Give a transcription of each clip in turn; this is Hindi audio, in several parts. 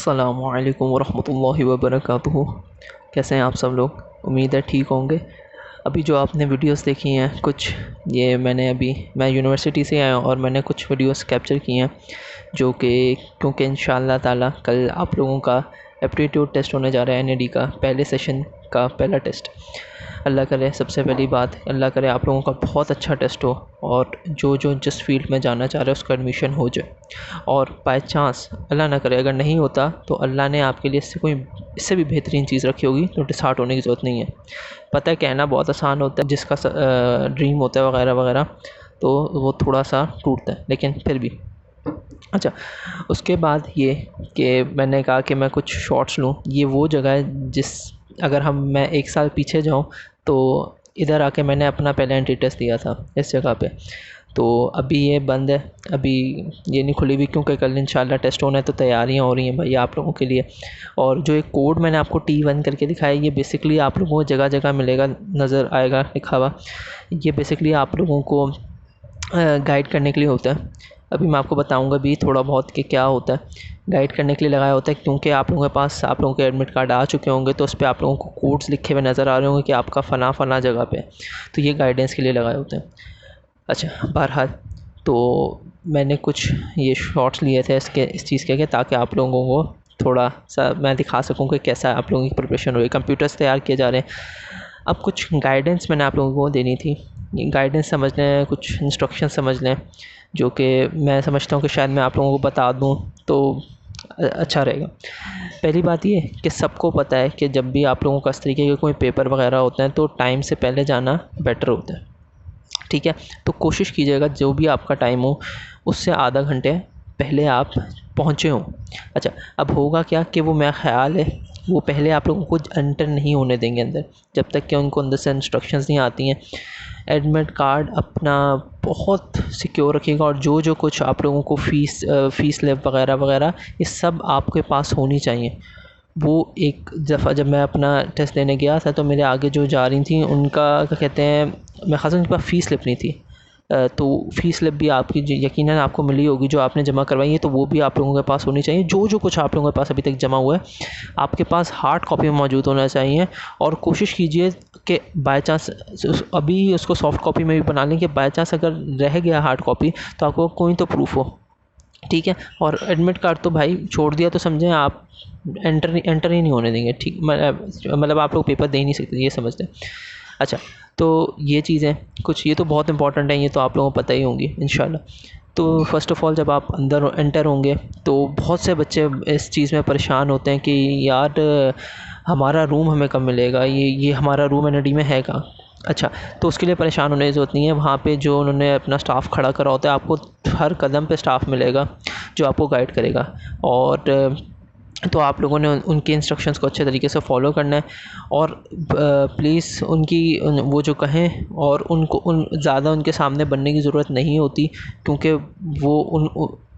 अस्सलामुअलैकुम वरहमतुल्लाहि वबरकातुहू। कैसे हैं आप सब लोग? उम्मीद है ठीक होंगे। अभी जो आपने वीडियोस देखी हैं कुछ, ये मैं यूनिवर्सिटी से आया हूँ और मैंने कुछ वीडियोस कैप्चर की हैं जो कि क्योंकि इंशाअल्लाह ताला कल आप लोगों का एप्टीट्यूड टेस्ट होने जा रहा है, NAD का पहले सेशन का पहला टेस्ट। अल्लाह करे, सबसे पहली बात अल्लाह करे आप लोगों का बहुत अच्छा टेस्ट हो और जो जिस फील्ड में जाना चाह रहे हो उसका एडमिशन हो जाए। और बाय चांस अल्लाह ना करे अगर नहीं होता तो अल्लाह ने आपके लिए इससे भी बेहतरीन चीज़ रखी होगी, तो डिसहार्ट होने की ज़रूरत नहीं है। पता है कहना बहुत आसान होता है, जिसका ड्रीम होता है वगैरह वगैरह, तो वो थोड़ा सा टूटता है, लेकिन फिर भी अच्छा। उसके बाद ये कि मैंने कहा कि मैं कुछ शॉर्ट्स लूँ, ये वो जगह है अगर मैं 1 साल पीछे जाऊँ तो इधर आके मैंने अपना पहला एंट्री टेस्ट दिया था इस जगह पे। तो अभी ये बंद है, अभी ये नहीं खुली हुई क्योंकि कल इंशाल्लाह टेस्ट होना है, तो तैयारियां हो रही हैं भाई आप लोगों के लिए। और जो एक कोड मैंने आपको T1 करके दिखाया, ये बेसिकली आप लोगों को जगह जगह मिलेगा, नज़र आएगा लिखा हुआ। ये बेसिकली आप लोगों को गाइड करने के लिए होता है। अभी मैं आपको बताऊंगा भी थोड़ा बहुत कि क्या होता है। गाइड करने के लिए लगाया होता है क्योंकि आप लोगों के पास आप लोगों के एडमिट कार्ड आ चुके होंगे, तो उस पर आप लोगों को कोड्स लिखे हुए नज़र आ रहे होंगे कि आपका फ़लाँ जगह पे, तो ये गाइडेंस के लिए लगाए होते हैं। अच्छा, बहरहाल तो मैंने कुछ ये शॉर्ट्स लिए थे इस चीज़ के ताकि आप लोगों को थोड़ा सा मैं दिखा सकूं कि कैसा आप लोगों की प्रिपरेशन हो रही है। कंप्यूटर्स तैयार किए जा रहे हैं। अब कुछ गाइडेंस मैंने आप लोगों को देनी थी, गाइडेंस समझ लें, कुछ इंस्ट्रक्शन समझ लें, जो कि मैं समझता हूँ कि शायद मैं आप लोगों को बता दूँ तो अच्छा रहेगा। पहली बात ये कि सबको पता है कि जब भी आप लोगों का इस तरीके के कोई पेपर वगैरह होते हैं तो टाइम से पहले जाना बेटर होता है, ठीक है। तो कोशिश कीजिएगा जो भी आपका टाइम हो उससे आधा घंटे पहले आप पहुँचे हों। अच्छा, अब होगा क्या कि वो मेरा ख़्याल है वो पहले आप लोगों को एंटर नहीं होने देंगे अंदर, जब तक कि उनको अंदर से इंस्ट्रक्शंस नहीं आती हैं। एडमिट कार्ड अपना बहुत सिक्योर रखिएगा और जो कुछ आप लोगों को फ़ीस स्लिप वगैरह वगैरह ये सब आपके पास होनी चाहिए। वो एक दफ़ा जब मैं अपना टेस्ट देने गया था तो मेरे आगे जो जा रही थी उनका क्या कहते हैं, मैं ख़ास उनके पास फ़ीस स्लिप नहीं थी, तो फ़ीस स्लिप भी आपकी यकीनन आपको मिली होगी जो आपने जमा करवाई है, तो वो भी आप लोगों के पास होनी चाहिए। जो कुछ आप लोगों के पास अभी तक जमा हुआ है आपके पास हार्ड कॉपी में मौजूद होना चाहिए। और कोशिश कीजिए कि बाय चांस अभी उसको सॉफ्ट कॉपी में भी बना लें कि बाय चांस अगर रह गया हार्ड कॉपी तो आपको कोई तो प्रूफ हो, ठीक है। और एडमिट कार्ड तो भाई छोड़ दिया तो समझें आप एंटर ही नहीं होने देंगे, ठीक। मतलब आप लोग पेपर दे ही नहीं सकते, ये समझते हैं। अच्छा, तो ये चीज़ें कुछ ये तो बहुत इंपॉर्टेंट है, ये तो आप लोगों को पता ही होंगी इंशाल्लाह। तो फ़र्स्ट ऑफ़ ऑल जब आप अंदर एंटर होंगे तो बहुत से बच्चे इस चीज़ में परेशान होते हैं कि यार हमारा रूम हमें कब मिलेगा, ये हमारा रूम NAD में है कहाँ। अच्छा, तो उसके लिए परेशान होने की ज़रूरत नहीं है। वहाँ पे जो उन्होंने अपना स्टाफ़ खड़ा करा होता है, आपको हर कदम पे स्टाफ़ मिलेगा जो आपको गाइड करेगा। और तो आप लोगों ने उनके इंस्ट्रक्शंस को अच्छे तरीके से फॉलो करना है। और प्लीज़ वो जो कहें और उन ज़्यादा उनके सामने बनने की ज़रूरत नहीं होती, क्योंकि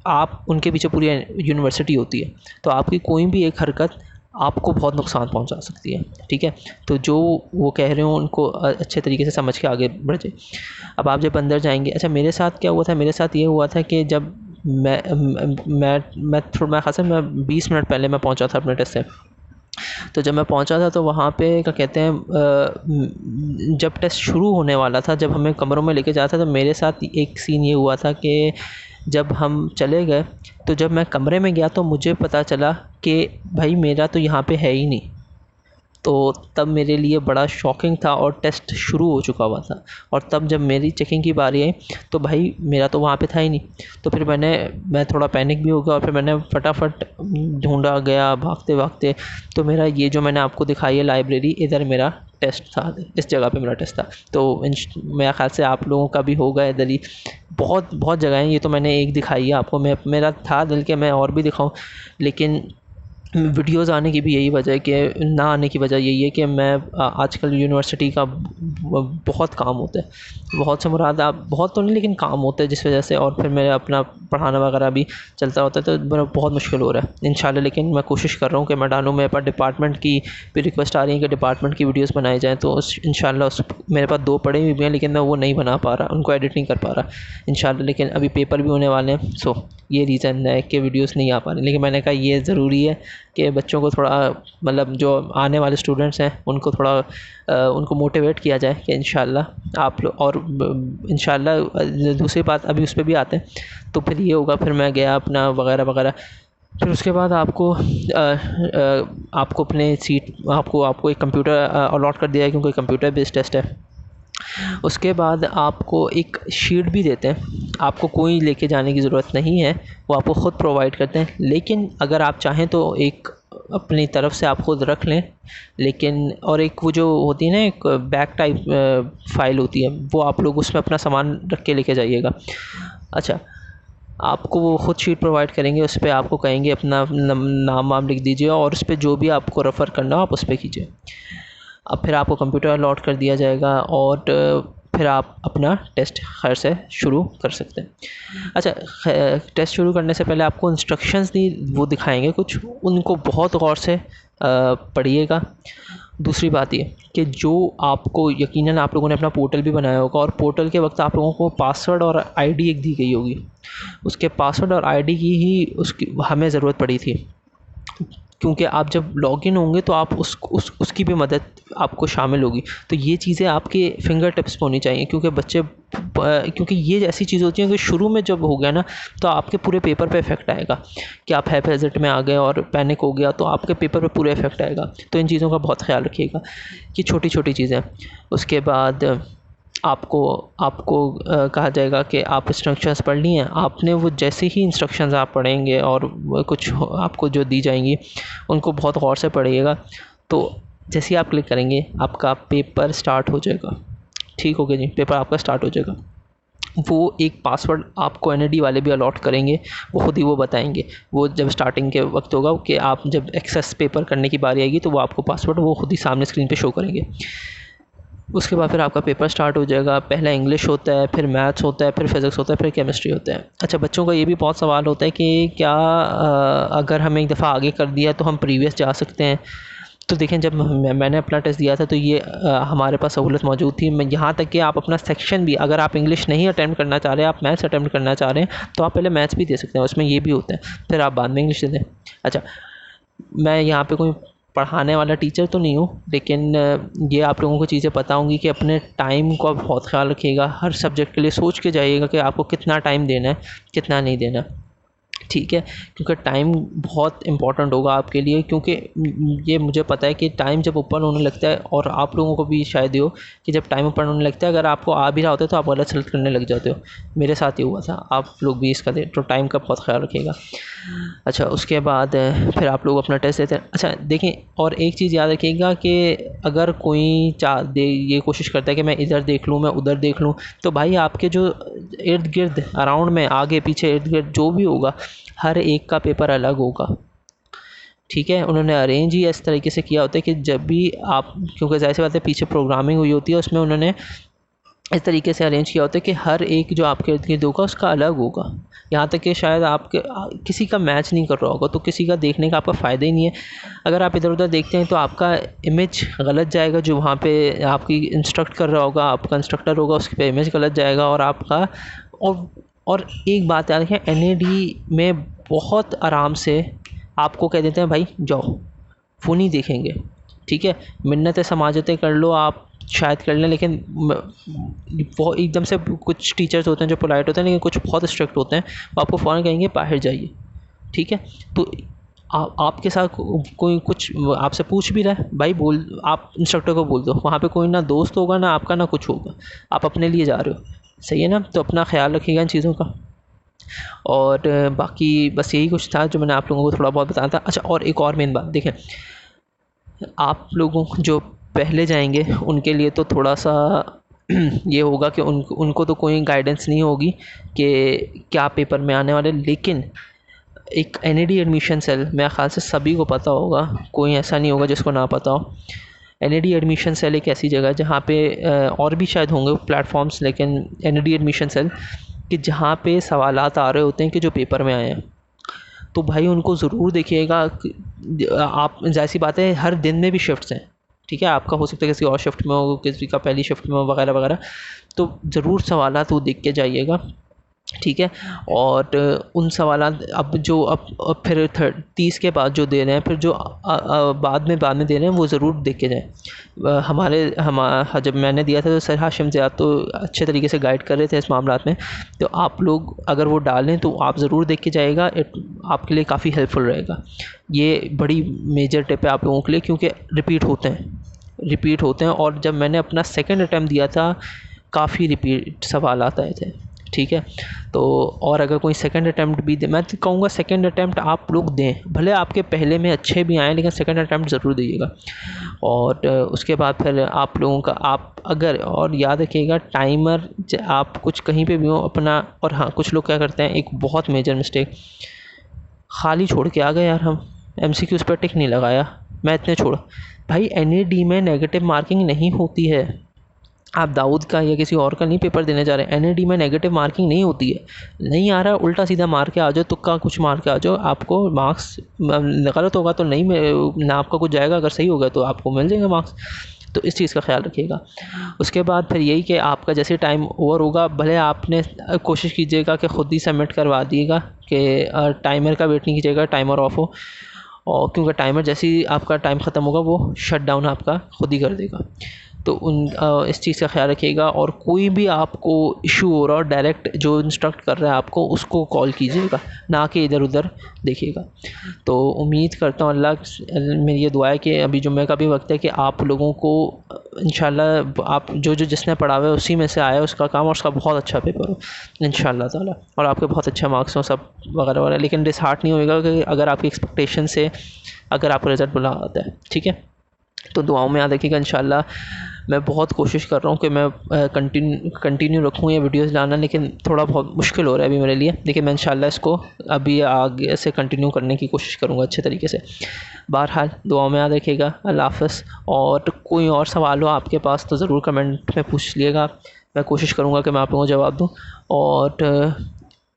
आप उनके पीछे पूरी यूनिवर्सिटी होती है, तो आपकी कोई भी एक हरकत आपको बहुत नुकसान पहुंचा सकती है, ठीक है। तो जो वो कह रहे हो उनको अच्छे तरीके से समझ के आगे बढ़ जाए। अब आप जब अंदर जाएंगे, अच्छा मेरे साथ क्या हुआ था, मेरे साथ ये हुआ था कि जब मैं खासा 20 मिनट पहले मैं पहुंचा था अपने टेस्ट से। तो जब मैं पहुंचा था तो वहाँ पे क्या कहते हैं, जब टेस्ट शुरू होने वाला था, जब हमें कमरों में लेके जाता था, तो मेरे साथ एक सीन ये हुआ था कि जब हम चले गए तो जब मैं कमरे में गया तो मुझे पता चला कि भाई मेरा तो यहाँ पे है ही नहीं। तो तब मेरे लिए बड़ा शॉकिंग था और टेस्ट शुरू हो चुका हुआ था। और तब जब मेरी चेकिंग की बारी आई तो भाई मेरा तो वहाँ पे था ही नहीं। तो फिर मैं थोड़ा पैनिक भी हो गया और फिर मैंने फटाफट ढूंढा गया भागते भागते। तो मेरा ये जो मैंने आपको दिखाई है लाइब्रेरी, इधर मेरा टेस्ट था, इस जगह पे मेरा टेस्ट था। तो मेरा ख्याल से आप लोगों का भी होगा इधर ही। बहुत जगह हैं, ये तो मैंने एक दिखाई है आपको। मेरा था दिल के मैं और भी दिखाऊँ, लेकिन वीडियोज़ आने की भी यही वजह है कि ना आने की वजह यही है कि मैं आजकल यूनिवर्सिटी का बहुत काम होता है, बहुत से मुराद आप बहुत तो नहीं लेकिन काम होता है, जिस वजह से और फिर मेरा अपना पढ़ाना वगैरह भी चलता होता है, तो मेरा बहुत मुश्किल हो रहा है इंशाल्लाह। लेकिन मैं कोशिश कर रहा हूँ कि मैं डालूँ। मेरे पास डिपार्टमेंट की भी रिक्वेस्ट आ रही है कि डिपार्टमेंट की वीडियोज़ बनाई जाएँ, तो इंशाल्लाह मेरे पास 2 पड़े हुए भी हैं, लेकिन मैं वो नहीं बना पा रहा, उनको एडिट नहीं कर पा रहा इंशाल्लाह। लेकिन अभी पेपर भी होने वाले हैं, सो ये रीज़न है कि वीडियोस नहीं आ पा रही। लेकिन मैंने कहा ये ज़रूरी है कि बच्चों को थोड़ा मतलब जो आने वाले स्टूडेंट्स हैं उनको थोड़ा उनको मोटिवेट किया जाए कि इंशाल्लाह आप लोग, और इंशाल्लाह दूसरी बात अभी उस पर भी आते हैं। तो फिर ये होगा, फिर मैं गया अपना वगैरह वगैरह, फिर उसके बाद आपको अपने सीट आपको एक कंप्यूटर अलॉट कर दिया है, क्योंकि कंप्यूटर बेस्ड टेस्ट है। उसके बाद आपको एक शीट भी देते हैं, आपको कोई लेके जाने की ज़रूरत नहीं है, वो आपको ख़ुद प्रोवाइड करते हैं। लेकिन अगर आप चाहें तो एक अपनी तरफ से आप ख़ुद रख लें, लेकिन और एक वो जो होती है ना एक बैग टाइप फ़ाइल होती है, वो आप लोग उसमें अपना सामान रख के लेके जाइएगा। अच्छा, आपको वो ख़ुद शीट प्रोवाइड करेंगे, उस पर आपको कहेंगे अपना नाम वाम लिख दीजिए और उस पर जो भी आपको रेफ़र करना हो आप उस पर कीजिए। अब फिर आपको कंप्यूटर अलॉट कर दिया जाएगा और फिर आप अपना टेस्ट खैर से शुरू कर सकते हैं। अच्छा, टेस्ट शुरू करने से पहले आपको इंस्ट्रक्शंस वो दिखाएंगे कुछ, उनको बहुत गौर से पढ़िएगा। दूसरी बात ये कि जो आपको यकीनन आप लोगों ने अपना पोर्टल भी बनाया होगा, और पोर्टल के वक्त आप लोगों को पासवर्ड और आईडी एक दी गई होगी, उसके पासवर्ड और आईडी की ही उसकी हमें ज़रूरत पड़ी थी, क्योंकि आप जब लॉगिन होंगे तो आप उसकी भी मदद आपको शामिल होगी। तो ये चीज़ें आपके फिंगर टिप्स पर होनी चाहिए, क्योंकि ये ऐसी चीज़ होती हैं कि शुरू में जब हो गया ना तो आपके पूरे पेपर पे इफ़ेक्ट आएगा कि आप हैज़र्ड में आ गए और पैनिक हो गया, तो आपके पेपर पे पूरे इफ़ेक्ट आएगा। तो इन चीज़ों का बहुत ख्याल रखिएगा, ये छोटी छोटी चीज़ें। उसके बाद आपको आपको कहा जाएगा कि आप इंस्ट्रक्शंस पढ़ ली हैं आपने, वो जैसे ही इंस्ट्रक्शंस आप पढ़ेंगे और कुछ आपको जो दी जाएंगी उनको बहुत गौर से पढ़िएगा। तो जैसे ही आप क्लिक करेंगे आपका पेपर स्टार्ट हो जाएगा। ठीक हो गया जी, पेपर आपका स्टार्ट हो जाएगा। वो एक पासवर्ड आपको एनईडी वाले भी अलॉट करेंगे, वो खुद ही वो बताएंगे। वो जब स्टार्टिंग के वक्त होगा कि आप जब एक्सेस पेपर करने की बारी आएगी तो वो आपको पासवर्ड वो खुद ही सामने स्क्रीन पे शो करेंगे। उसके बाद फिर आपका पेपर स्टार्ट हो जाएगा। पहला इंग्लिश होता है, फिर मैथ्स होता है, फिर फिज़िक्स होता है, फिर केमिस्ट्री होता है। अच्छा, बच्चों का ये भी बहुत सवाल होता है कि क्या अगर हमें एक दफ़ा आगे कर दिया तो हम प्रीवियस जा सकते हैं। तो देखें, जब मैंने अपना टेस्ट दिया था तो ये हमारे पास सहूलत मौजूद थी। मैं यहाँ तक कि आप अपना सेक्शन भी, अगर आप इंग्लिश नहीं अटैम्प्ट करना चाह रहे हैं, आप मैथ्स अटैम्प्ट करना चाह रहे हैं, तो आप पहले मैथ्स भी दे सकते हैं, उसमें ये भी होता है, फिर आप बाद में इंग्लिश दे दें। अच्छा, मैं यहाँ पे कोई पढ़ाने वाला टीचर तो नहीं हूँ, लेकिन ये आप लोगों को चीज़ें पता होंगी कि अपने टाइम को आप बहुत ख्याल रखिएगा। हर सब्जेक्ट के लिए सोच के जाइएगा कि आपको कितना टाइम देना है, कितना नहीं देना, ठीक है, क्योंकि टाइम बहुत इम्पॉर्टेंट होगा आपके लिए। क्योंकि ये मुझे पता है कि टाइम जब ऊपर होने लगता है, और आप लोगों को भी शायद ये हो कि जब टाइम ऊपर होने लगता है, अगर आपको आ भी रहा होता है तो आप गलत सेलेक्ट करने लग जाते हो। मेरे साथ ही हुआ था, आप लोग भी इसका तो टाइम का बहुत ख्याल रखिएगा। अच्छा, उसके बाद फिर आप लोग अपना टेस्ट देते हैं। अच्छा देखें, और एक चीज़ याद रखिएगा कि अगर कोई ये कोशिश करता है कि मैं इधर देख लूँ, मैं उधर देख लूँ, तो भाई आपके जो इर्द गिर्द अराउंड में आगे पीछे इर्द गिर्द जो भी होगा, हर एक का पेपर अलग होगा, ठीक है। उन्होंने अरेंज ही इस तरीके से किया होता है कि जब भी आप, क्योंकि ज़ाहिर सी बात है पीछे प्रोग्रामिंग हुई होती है, उसमें उन्होंने इस तरीके से अरेंज किया होता है कि हर एक जो आपके इर्द गिर्द होगा उसका अलग होगा। यहाँ तक कि शायद आपके किसी का मैच नहीं कर रहा होगा, तो किसी का देखने का आपका फ़ायदा ही नहीं है। अगर आप इधर उधर देखते हैं तो आपका इमेज गलत जाएगा, जो वहाँ पे आपकी इंस्ट्रक्ट कर रहा होगा, आपका इंस्ट्रक्टर होगा, उसके पे इमेज गलत जाएगा, और आपका और एक बात याद रखें, एनईडी में बहुत आराम से आपको कह देते हैं भाई जाओ, वो नहीं देखेंगे, ठीक है। मिन्नतें समाजतें कर लो आप, शायद कर लें, लेकिन वो एकदम से कुछ टीचर्स होते हैं जो पोलाइट होते हैं, लेकिन कुछ बहुत स्ट्रिक्ट होते हैं, वो आपको फ़ौरन कहेंगे बाहर जाइए, ठीक है। तो आपके साथ कोई कुछ आपसे पूछ भी रहा है, भाई बोल, आप इंस्ट्रक्टर को बोल दो, वहाँ पे कोई ना दोस्त होगा ना आपका ना कुछ होगा, आप अपने लिए जा रहे हो, सही है ना। तो अपना ख्याल रखिएगा इन चीज़ों का। और बाकी बस यही कुछ था जो मैंने आप लोगों को थोड़ा बहुत बताया था। अच्छा, और एक और मेन बात देखें, आप लोगों जो पहले जाएंगे उनके लिए तो थोड़ा सा ये होगा कि उनको तो कोई गाइडेंस नहीं होगी कि क्या पेपर में आने वाले, लेकिन एक एनईडी एडमिशन सेल मेरे ख़्याल से सभी को पता होगा, कोई ऐसा नहीं होगा जिसको ना पता हो। एनईडी एडमिशन सेल एक ऐसी जगह है जहाँ पे और भी शायद होंगे प्लेटफॉर्म्स, लेकिन एनईडी एडमिशन सेल कि जहाँ पे सवालात आ रहे होते हैं कि जो पेपर में आए हैं, तो भाई उनको ज़रूर देखिएगा। आप ज़ाहिर सी बात है हर दिन में भी शिफ्ट्स हैं, ठीक है, आपका हो सकता है किसी और शिफ्ट में हो, किसी का पहली शिफ्ट में हो, वगैरह वगैरह, तो ज़रूर सवालात वो देख के जाइएगा। ठीक है। और उन सवालात अब फिर 30 के बाद जो दे रहे हैं, फिर जो बाद में दे रहे हैं वो ज़रूर देख के जाएँ। जब मैंने दिया था तो सर हाशिम ज़ियाद तो अच्छे तरीके से गाइड कर रहे थे इस मामलात में, तो आप लोग अगर वो डालें तो आप ज़रूर देख के जाइएगा, आपके लिए काफ़ी हेल्पफुल रहेगा। ये बड़ी मेजर टिप है आप लोगों के लिए, क्योंकि रिपीट होते हैं। और जब मैंने अपना सेकंड अटैम्प्ट दिया था, काफ़ी रिपीट सवालात आए थे, ठीक है। तो और अगर कोई सेकंड अटैम्प्ट भी दे, मैं तो कहूँगा सेकंड अटैम्प्ट आप लोग दें, भले आपके पहले में अच्छे भी आएँ, लेकिन सेकंड अटैम्प्ट ज़रूर दीजिएगा। और उसके बाद फिर आप लोगों का आप अगर और याद रखिएगा टाइमर, आप कुछ कहीं पे भी हो अपना। और हाँ, कुछ लोग क्या करते हैं, एक बहुत मेजर मिस्टेक, खाली छोड़ के आ गए यार, हम एमसीक्यूज़ पर टिक नहीं लगाया, मैं इतने छोड़। भाई एनएडी में नेगेटिव मार्किंग नहीं होती है। आप दाऊद का या किसी और का नहीं पेपर देने जा रहे हैं, एनएडी में नेगेटिव मार्किंग नहीं होती है। नहीं आ रहा, उल्टा सीधा मार के आ जाओ, तुक्का कुछ मार के आ जाओ, आपको मार्क्स गलत होगा तो नहीं ना आपका कुछ जाएगा, अगर सही होगा तो आपको मिल जाएंगे मार्क्स। तो इस चीज़ का ख्याल रखिएगा। उसके बाद फिर यही कि आपका जैसे टाइम ओवर होगा, भले आपने कोशिश कीजिएगा कि ख़ुद ही सबमिट करवा दिएगा, कि टाइमर का वेट नहीं कीजिएगा, टाइमर ऑफ हो। और क्योंकि टाइमर जैसे ही आपका टाइम ख़त्म होगा वो शट डाउन आपका खुद ही कर देगा। तो इस चीज़ का ख्याल रखिएगा। और कोई भी आपको इशू हो रहा हो, डायरेक्ट जो इंस्ट्रक्ट कर रहा है आपको उसको कॉल कीजिएगा, ना कि इधर उधर देखिएगा। तो उम्मीद करता हूँ, मेरी ये दुआ है कि अभी जुम्मे का भी वक्त है, कि आप लोगों को इंशाल्लाह आप जो जिसने पढ़ा हुआ है उसी में से आया उसका काम, और उसका बहुत अच्छा पेपर हो इंशाल्लाह ताला, और आपके बहुत अच्छे मार्क्स हों सब वगैरह वगैरह। लेकिन डिसहार्ट नहीं होएगा कि अगर आपकी एक्सपेक्टेशन से अगर आपका रिज़ल्ट बुरा आता है, ठीक है। तो दुआओं में याद रखिएगा। इंशाल्लाह मैं बहुत कोशिश कर रहा हूँ कि मैं कंटिन्यू रखूँ ये वीडियोज़ लाना, लेकिन थोड़ा बहुत मुश्किल हो रहा है अभी मेरे लिए। लेकिन मैं इंशाल्लाह इसको अभी आगे से कंटिन्यू करने की कोशिश करूँगा अच्छे तरीके से। बहरहाल दुआओं में याद रखिएगा। अल्लाह हाफ़िज़। और कोई और सवाल हो आपके पास तो ज़रूर कमेंट में पूछ लिएगा, मैं कोशिश करूँगा कि मैं आप लोगों को जवाब दूँ। और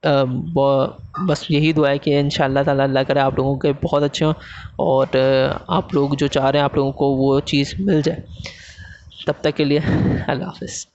बस यही दुआ है कि इंशाअल्लाह ताला अल्लाह करे आप लोगों के बहुत अच्छे हों, और आप लोग जो चाह रहे हैं आप लोगों को वो चीज़ मिल जाए। तब तक के लिए अल्लाह हाफ़िज़।